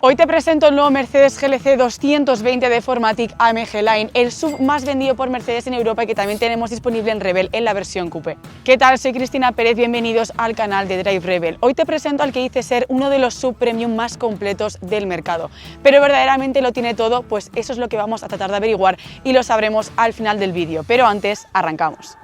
Hoy te presento el nuevo Mercedes GLC 220 de Formatic AMG Line, el SUV más vendido por Mercedes en Europa y que también tenemos disponible en Rebel en la versión Coupe. ¿Qué tal? Soy Cristina Pérez, bienvenidos al canal de Drive Rebel. Hoy te presento al que dice ser uno de los SUV premium más completos del mercado. ¿Pero verdaderamente lo tiene todo? Pues eso es lo que vamos a tratar de averiguar y lo sabremos al final del vídeo. Pero antes, arrancamos.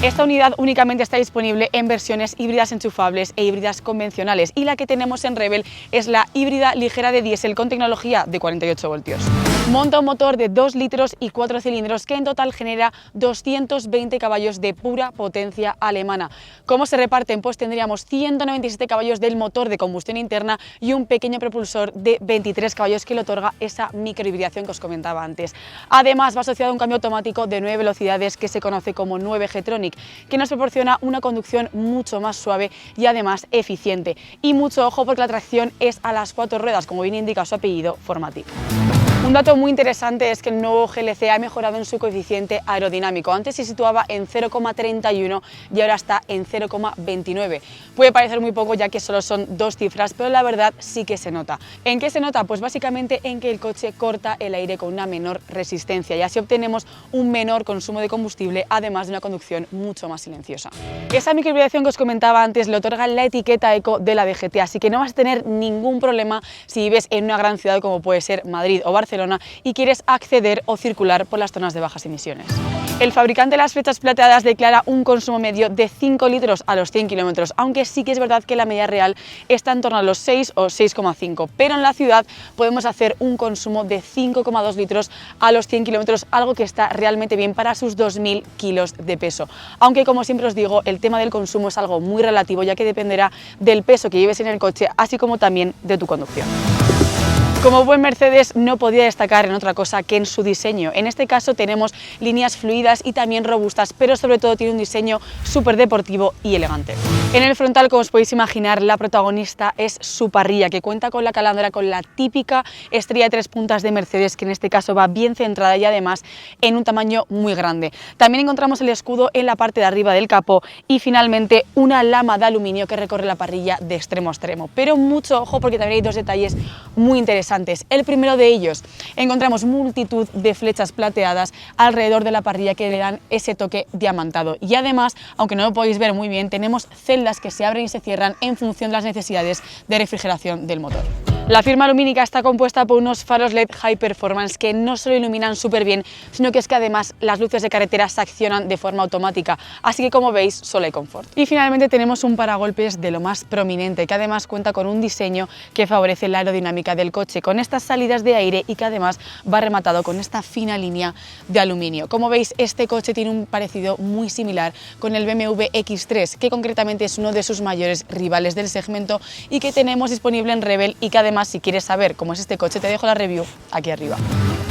Esta unidad únicamente está disponible en versiones híbridas enchufables e híbridas convencionales y la que tenemos en Rebel es la híbrida ligera de diésel con tecnología de 48 voltios. Monta un motor de 2 litros y 4 cilindros que en total genera 220 caballos de pura potencia alemana. ¿Cómo se reparten? Pues tendríamos 197 caballos del motor de combustión interna y un pequeño propulsor de 23 caballos que le otorga esa microhibridación que os comentaba antes. Además va asociado a un cambio automático de 9 velocidades que se conoce como 9 G-Tronic, que nos proporciona una conducción mucho más suave y además eficiente. Y mucho ojo porque la tracción es a las 4 ruedas, como bien indica su apellido, Formatic. Un dato muy interesante es que el nuevo GLC ha mejorado en su coeficiente aerodinámico. Antes se situaba en 0,31 y ahora está en 0,29. Puede parecer muy poco ya que solo son 2 cifras, pero la verdad sí que se nota. ¿En qué se nota? Pues básicamente en que el coche corta el aire con una menor resistencia y así obtenemos un menor consumo de combustible, además de una conducción mucho más silenciosa. Esa microhibridación que os comentaba antes le otorga la etiqueta Eco de la DGT, así que no vas a tener ningún problema si vives en una gran ciudad como puede ser Madrid o Barcelona y quieres acceder o circular por las zonas de bajas emisiones. El fabricante de las flechas plateadas declara un consumo medio de 5 litros a los 100 kilómetros, aunque sí que es verdad que la media real está en torno a los 6 o 6,5, pero en la ciudad podemos hacer un consumo de 5,2 litros a los 100 kilómetros, algo que está realmente bien para sus 2.000 kilos de peso. Aunque como siempre os digo, el tema del consumo es algo muy relativo, ya que dependerá del peso que lleves en el coche, así como también de tu conducción. Como buen Mercedes no podía destacar en otra cosa que en su diseño. En este caso tenemos líneas fluidas y también robustas, pero sobre todo tiene un diseño súper deportivo y elegante. En el frontal, como os podéis imaginar, la protagonista es su parrilla, que cuenta con la calandra con la típica estrella de 3 puntas de Mercedes, que en este caso va bien centrada y además en un tamaño muy grande. También encontramos el escudo en la parte de arriba del capó y finalmente una lama de aluminio que recorre la parrilla de extremo a extremo. Pero mucho ojo porque también hay 2 detalles muy interesantes. El primero de ellos, encontramos multitud de flechas plateadas alrededor de la parrilla que le dan ese toque diamantado y además, aunque no lo podéis ver muy bien, tenemos celdas que se abren y se cierran en función de las necesidades de refrigeración del motor. La firma lumínica está compuesta por unos faros LED High Performance que no solo iluminan súper bien, sino que es que además las luces de carretera se accionan de forma automática, así que como veis solo hay confort. Y finalmente tenemos un paragolpes de lo más prominente, que además cuenta con un diseño que favorece la aerodinámica del coche, con estas salidas de aire y que además va rematado con esta fina línea de aluminio. Como veis, este coche tiene un parecido muy similar con el BMW X3, que concretamente es uno de sus mayores rivales del segmento y que tenemos disponible en Rebel y que además, si quieres saber cómo es este coche, te dejo la review aquí arriba.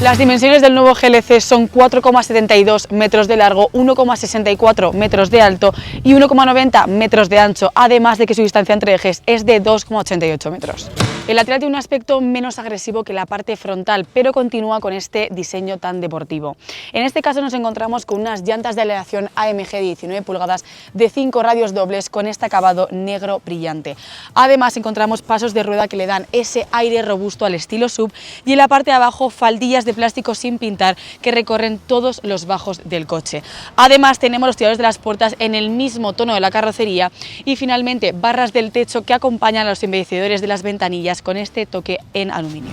Las dimensiones del nuevo GLC son 4,72 metros de largo, 1,64 metros de alto y 1,90 metros de ancho, además de que su distancia entre ejes es de 2,88 metros. El lateral tiene un aspecto menos agresivo que la parte frontal, pero continúa con este diseño tan deportivo. En este caso nos encontramos con unas llantas de aleación AMG de 19 pulgadas de 5 radios dobles con este acabado negro brillante. Además encontramos pasos de rueda que le dan ese aire robusto al estilo SUV y en la parte de abajo faldillas de plástico sin pintar que recorren todos los bajos del coche. Además tenemos los tiradores de las puertas en el mismo tono de la carrocería y finalmente barras del techo que acompañan a los embellecedores de las ventanillas con este toque en aluminio.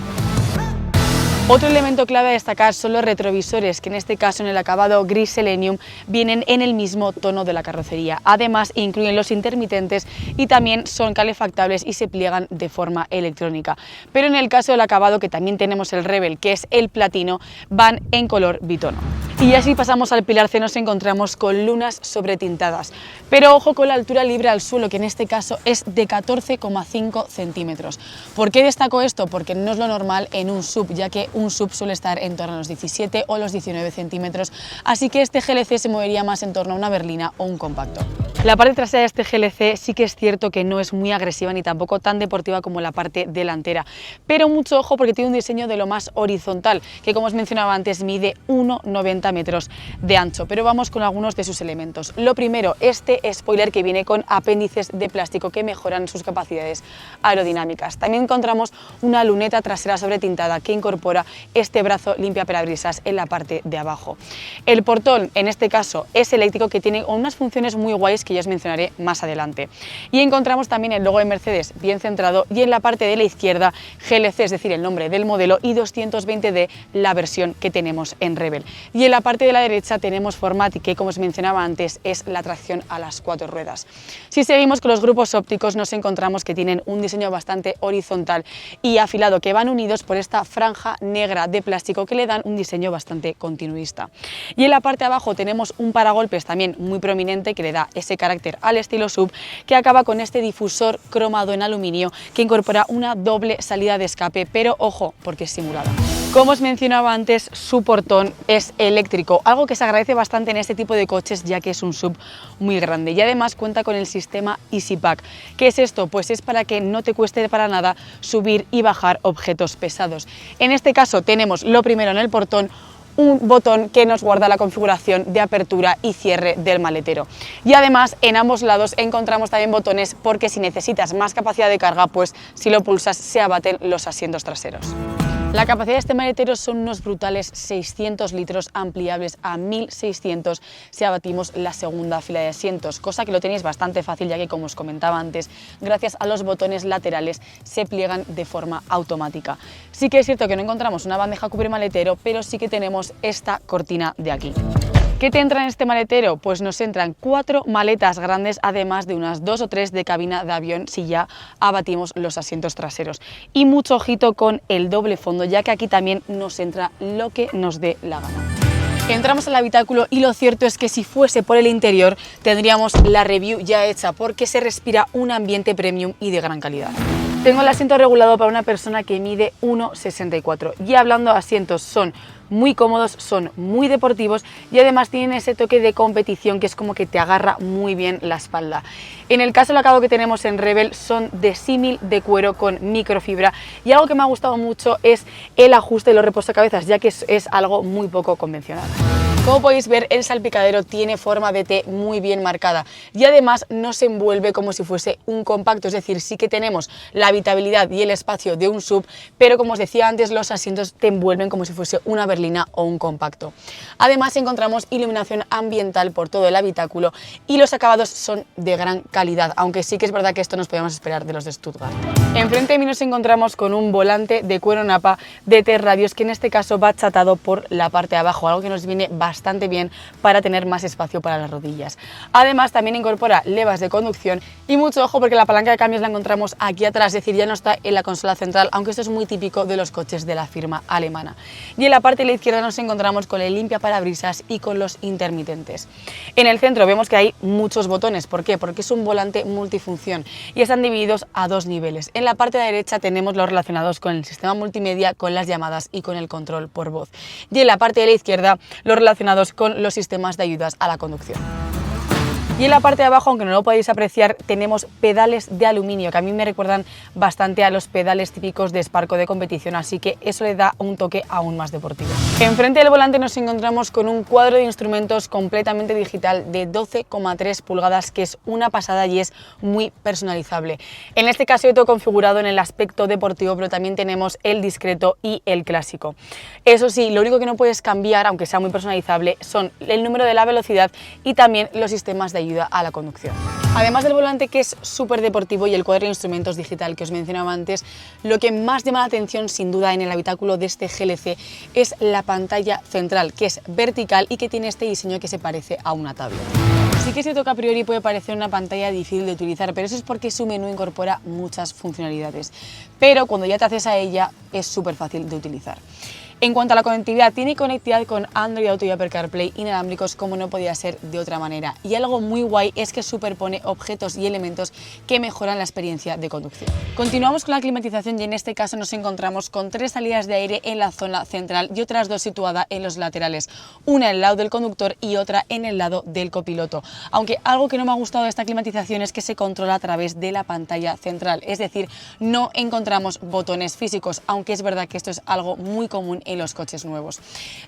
Otro elemento clave a destacar son los retrovisores, que en este caso en el acabado gris selenium vienen en el mismo tono de la carrocería. Además incluyen los intermitentes y también son calefactables y se pliegan de forma electrónica. Pero en el caso del acabado, que también tenemos el Rebel, que es el platino, van en color bitono. Y así pasamos al pilar C, nos encontramos con lunas sobretintadas. Pero ojo con la altura libre al suelo, que en este caso es de 14,5 centímetros. ¿Por qué destaco esto? Porque no es lo normal en un SUV, ya que un SUV suele estar en torno a los 17 o los 19 centímetros, así que este GLC se movería más en torno a una berlina o un compacto. La parte trasera de este GLC sí que es cierto que no es muy agresiva ni tampoco tan deportiva como la parte delantera, pero mucho ojo porque tiene un diseño de lo más horizontal, que como os mencionaba antes mide 1,90 50 metros de ancho, pero vamos con algunos de sus elementos. Lo primero, este spoiler que viene con apéndices de plástico que mejoran sus capacidades aerodinámicas. También encontramos una luneta trasera sobretintada que incorpora este brazo limpia parabrisas en la parte de abajo. El portón, en este caso, es eléctrico, que tiene unas funciones muy guays que ya os mencionaré más adelante. Y encontramos también el logo de Mercedes bien centrado y en la parte de la izquierda GLC, es decir, el nombre del modelo, y 220D, la versión que tenemos en Rebel. Y en la parte de la derecha tenemos Formatic, que como os mencionaba antes es la tracción a las 4 ruedas. Si seguimos con los grupos ópticos, nos encontramos que tienen un diseño bastante horizontal y afilado, que van unidos por esta franja negra de plástico que le dan un diseño bastante continuista. Y en la parte de abajo tenemos un paragolpes también muy prominente que le da ese carácter al estilo SUV, que acaba con este difusor cromado en aluminio que incorpora una doble salida de escape, pero ojo, porque es simulada. Como os mencionaba antes, su portón es eléctrico, algo que se agradece bastante en este tipo de coches ya que es un SUV muy grande, y además cuenta con el sistema EasyPack. ¿Qué es esto? Pues es para que no te cueste para nada subir y bajar objetos pesados. En este caso tenemos lo primero en el portón, un botón que nos guarda la configuración de apertura y cierre del maletero. Y además en ambos lados encontramos también botones porque si necesitas más capacidad de carga, pues si lo pulsas se abaten los asientos traseros. La capacidad de este maletero son unos brutales 600 litros ampliables a 1600 si abatimos la segunda fila de asientos, cosa que lo tenéis bastante fácil ya que, como os comentaba antes, gracias a los botones laterales se pliegan de forma automática. Sí que es cierto que no encontramos una bandeja cubre maletero, pero sí que tenemos esta cortina de aquí. ¿Qué te entra en este maletero? Pues nos entran 4 maletas grandes, además de unas 2 o 3 de cabina de avión si ya abatimos los asientos traseros. Y mucho ojito con el doble fondo, ya que aquí también nos entra lo que nos dé la gana. Entramos al habitáculo y lo cierto es que si fuese por el interior tendríamos la review ya hecha, porque se respira un ambiente premium y de gran calidad. Tengo el asiento regulado para una persona que mide 1,64 y hablando de asientos, son muy cómodos, son muy deportivos y además tienen ese toque de competición que es como que te agarra muy bien la espalda. En el caso del acabado que tenemos en Rebel son de símil de cuero con microfibra, y algo que me ha gustado mucho es el ajuste de los reposacabezas, ya que es algo muy poco convencional. Como podéis ver, el salpicadero tiene forma de T muy bien marcada y además no se envuelve como si fuese un compacto, es decir, sí que tenemos la habitabilidad y el espacio de un SUV, pero como os decía antes, los asientos te envuelven como si fuese una berlina o un compacto. Además encontramos iluminación ambiental por todo el habitáculo y los acabados son de gran calidad, aunque sí que es verdad que esto nos podíamos esperar de los de Stuttgart. Enfrente de mí nos encontramos con un volante de cuero napa de 3 radios, que en este caso va achatado por la parte de abajo, algo que nos viene bastante bien para tener más espacio para las rodillas. Además también incorpora levas de conducción y mucho ojo porque la palanca de cambios la encontramos aquí atrás, es decir, ya no está en la consola central, aunque esto es muy típico de los coches de la firma alemana. Y en la parte de la izquierda nos encontramos con el limpia parabrisas y con los intermitentes. En el centro vemos que hay muchos botones. ¿Por qué? Porque es un volante multifunción y están divididos a 2 niveles. En la parte de la derecha tenemos los relacionados con el sistema multimedia, con las llamadas y con el control por voz. Y en la parte de la izquierda los relacionados con los sistemas de ayudas a la conducción. Y en la parte de abajo, aunque no lo podéis apreciar, tenemos pedales de aluminio que a mí me recuerdan bastante a los pedales típicos de Sparco de competición, así que eso le da un toque aún más deportivo. Enfrente del volante nos encontramos con un cuadro de instrumentos completamente digital de 12,3 pulgadas, que es una pasada y es muy personalizable. En este caso yo tengo configurado en el aspecto deportivo, pero también tenemos el discreto y el clásico. Eso sí, lo único que no puedes cambiar, aunque sea muy personalizable, son el número de la velocidad y también los sistemas de ayuda a la conducción. Además del volante, que es súper deportivo, y el cuadro de instrumentos digital que os mencionaba antes, lo que más llama la atención sin duda en el habitáculo de este GLC es la pantalla central, que es vertical y que tiene este diseño que se parece a una tablet. Sí que es cierto que a priori puede parecer una pantalla difícil de utilizar, pero eso es porque su menú incorpora muchas funcionalidades, pero cuando ya te haces a ella es súper fácil de utilizar. En cuanto a la conectividad, tiene conectividad con Android Auto y Apple CarPlay inalámbricos, como no podía ser de otra manera. Y algo muy guay es que superpone objetos y elementos que mejoran la experiencia de conducción. Continuamos con la climatización y en este caso nos encontramos con 3 salidas de aire en la zona central y otras 2 situadas en los laterales, una en el lado del conductor y otra en el lado del copiloto. Aunque algo que no me ha gustado de esta climatización es que se controla a través de la pantalla central, es decir, no encontramos botones físicos, aunque es verdad que esto es algo muy común en los coches nuevos.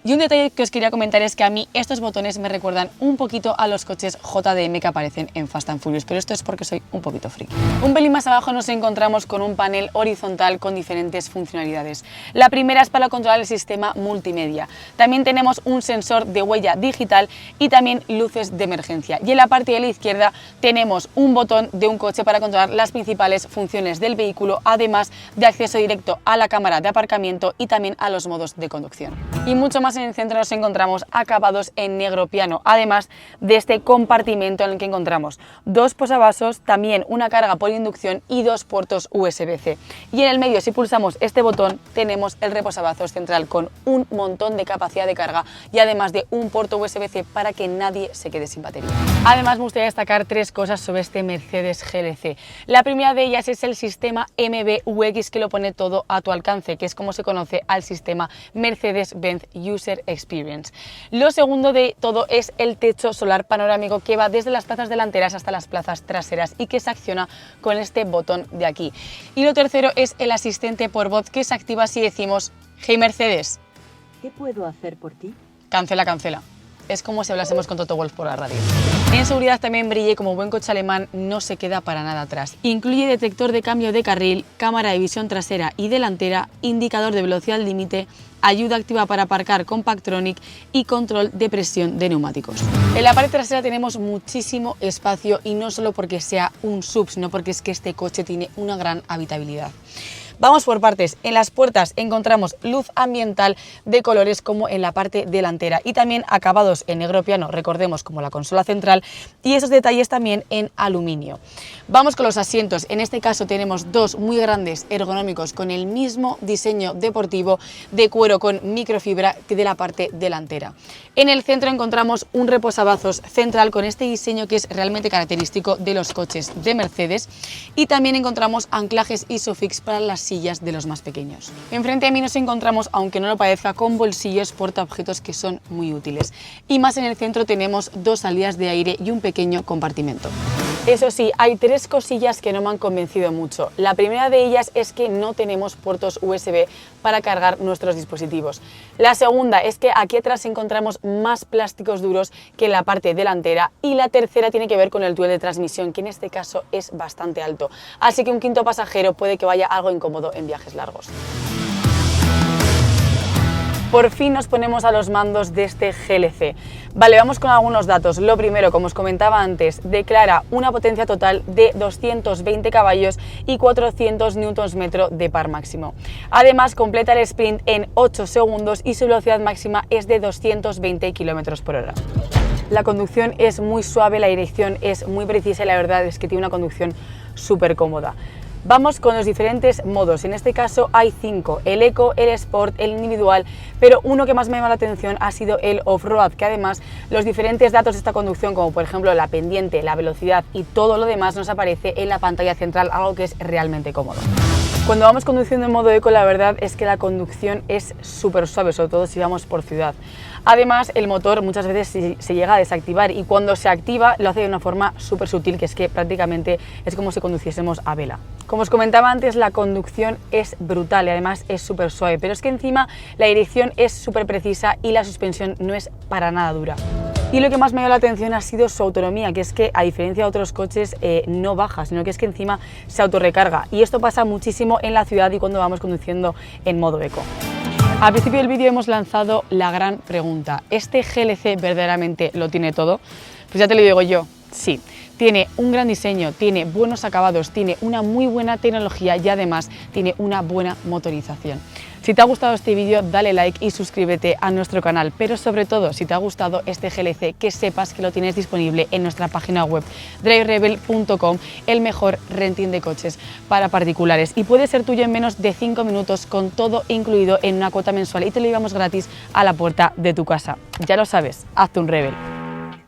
Y un detalle que os quería comentar es que a mí estos botones me recuerdan un poquito a los coches JDM que aparecen en Fast and Furious, pero esto es porque soy un poquito friki. Un pelín más abajo nos encontramos con un panel horizontal con diferentes funcionalidades. La primera es para controlar el sistema multimedia. También tenemos un sensor de huella digital y también luces de emergencia. Y en la parte de la izquierda tenemos un botón de un coche para controlar las principales funciones del vehículo, además de acceso directo a la cámara de aparcamiento y también a los modos de conducción. Y mucho más en el centro nos encontramos acabados en negro piano, además de este compartimento en el que encontramos dos posavasos, también una carga por inducción y dos puertos USB-C. Y en el medio, si pulsamos este botón, tenemos el reposavasos central con un montón de capacidad de carga y además de un puerto USB-C para que nadie se quede sin batería. Además, me gustaría destacar tres cosas sobre este Mercedes GLC. La primera de ellas es el sistema MBUX, que lo pone todo a tu alcance, que es como se conoce al sistema Mercedes-Benz User Experience. Lo segundo de todo es el techo solar panorámico que va desde las plazas delanteras hasta las plazas traseras y que se acciona con este botón de aquí. Y lo tercero es el asistente por voz que se activa si decimos: "Hey Mercedes, ¿qué puedo hacer por ti?". Cancela, cancela. Es como si hablásemos con Toto Wolff por la radio. En seguridad también Brillet, como buen coche alemán, no se queda para nada atrás. Incluye detector de cambio de carril, cámara de visión trasera y delantera, indicador de velocidad límite, ayuda activa para aparcar con Parktronic y control de presión de neumáticos. En la parte trasera tenemos muchísimo espacio y no solo porque sea un SUV, sino porque es que este coche tiene una gran habitabilidad. Vamos por partes. En las puertas encontramos luz ambiental de colores como en la parte delantera y también acabados en negro piano, recordemos, como la consola central, y esos detalles también en aluminio. Vamos con los asientos. En este caso tenemos dos muy grandes, ergonómicos, con el mismo diseño deportivo de cuero con microfibra que de la parte delantera. En el centro encontramos un reposabrazos central con este diseño que es realmente característico de los coches de Mercedes, y también encontramos anclajes Isofix para las sillas de los más pequeños. Enfrente de mí nos encontramos, aunque no lo parezca, con bolsillos portaobjetos que son muy útiles. Y más en el centro tenemos dos salidas de aire y un pequeño compartimento. Eso sí, hay tres cosillas que no me han convencido mucho. La primera de ellas es que no tenemos puertos USB para cargar nuestros dispositivos. La segunda es que aquí atrás encontramos más plásticos duros que en la parte delantera. Y la tercera tiene que ver con el túnel de transmisión, que en este caso es bastante alto. Así que un quinto pasajero puede que vaya algo incómodo en viajes largos. Por fin nos ponemos a los mandos de este GLC. Vale, vamos con algunos datos. Lo primero, como os comentaba antes, declara una potencia total de 220 caballos y 400 Nm de par máximo. Además, completa el sprint en 8 segundos y su velocidad máxima es de 220 km/h. La conducción es muy suave, la dirección es muy precisa y la verdad es que tiene una conducción súper cómoda. Vamos con los diferentes modos. En este caso hay 5, el Eco, el Sport, el individual, pero uno que más me llama la atención ha sido el Off-Road, que además los diferentes datos de esta conducción, como por ejemplo la pendiente, la velocidad y todo lo demás, nos aparece en la pantalla central, algo que es realmente cómodo. Cuando vamos conduciendo en modo Eco, la verdad es que la conducción es súper suave, sobre todo si vamos por ciudad. Además, el motor muchas veces se llega a desactivar y cuando se activa lo hace de una forma súper sutil, que es que prácticamente es como si conduciésemos a vela. Como os comentaba antes, la conducción es brutal y además es súper suave, pero es que encima la dirección es súper precisa y la suspensión no es para nada dura. Y lo que más me dio la atención ha sido su autonomía, que es que a diferencia de otros coches no baja, sino que es que encima se autorrecarga, y esto pasa muchísimo en la ciudad y cuando vamos conduciendo en modo Eco. Al principio del vídeo hemos lanzado la gran pregunta: ¿este GLC verdaderamente lo tiene todo? Pues ya te lo digo yo, sí. Tiene un gran diseño, tiene buenos acabados, tiene una muy buena tecnología y además tiene una buena motorización. Si te ha gustado este vídeo, dale like y suscríbete a nuestro canal, pero sobre todo, si te ha gustado este GLC, que sepas que lo tienes disponible en nuestra página web driverebel.com, el mejor renting de coches para particulares, y puede ser tuyo en menos de 5 minutos con todo incluido en una cuota mensual y te lo llevamos gratis a la puerta de tu casa. Ya lo sabes, hazte un Rebel.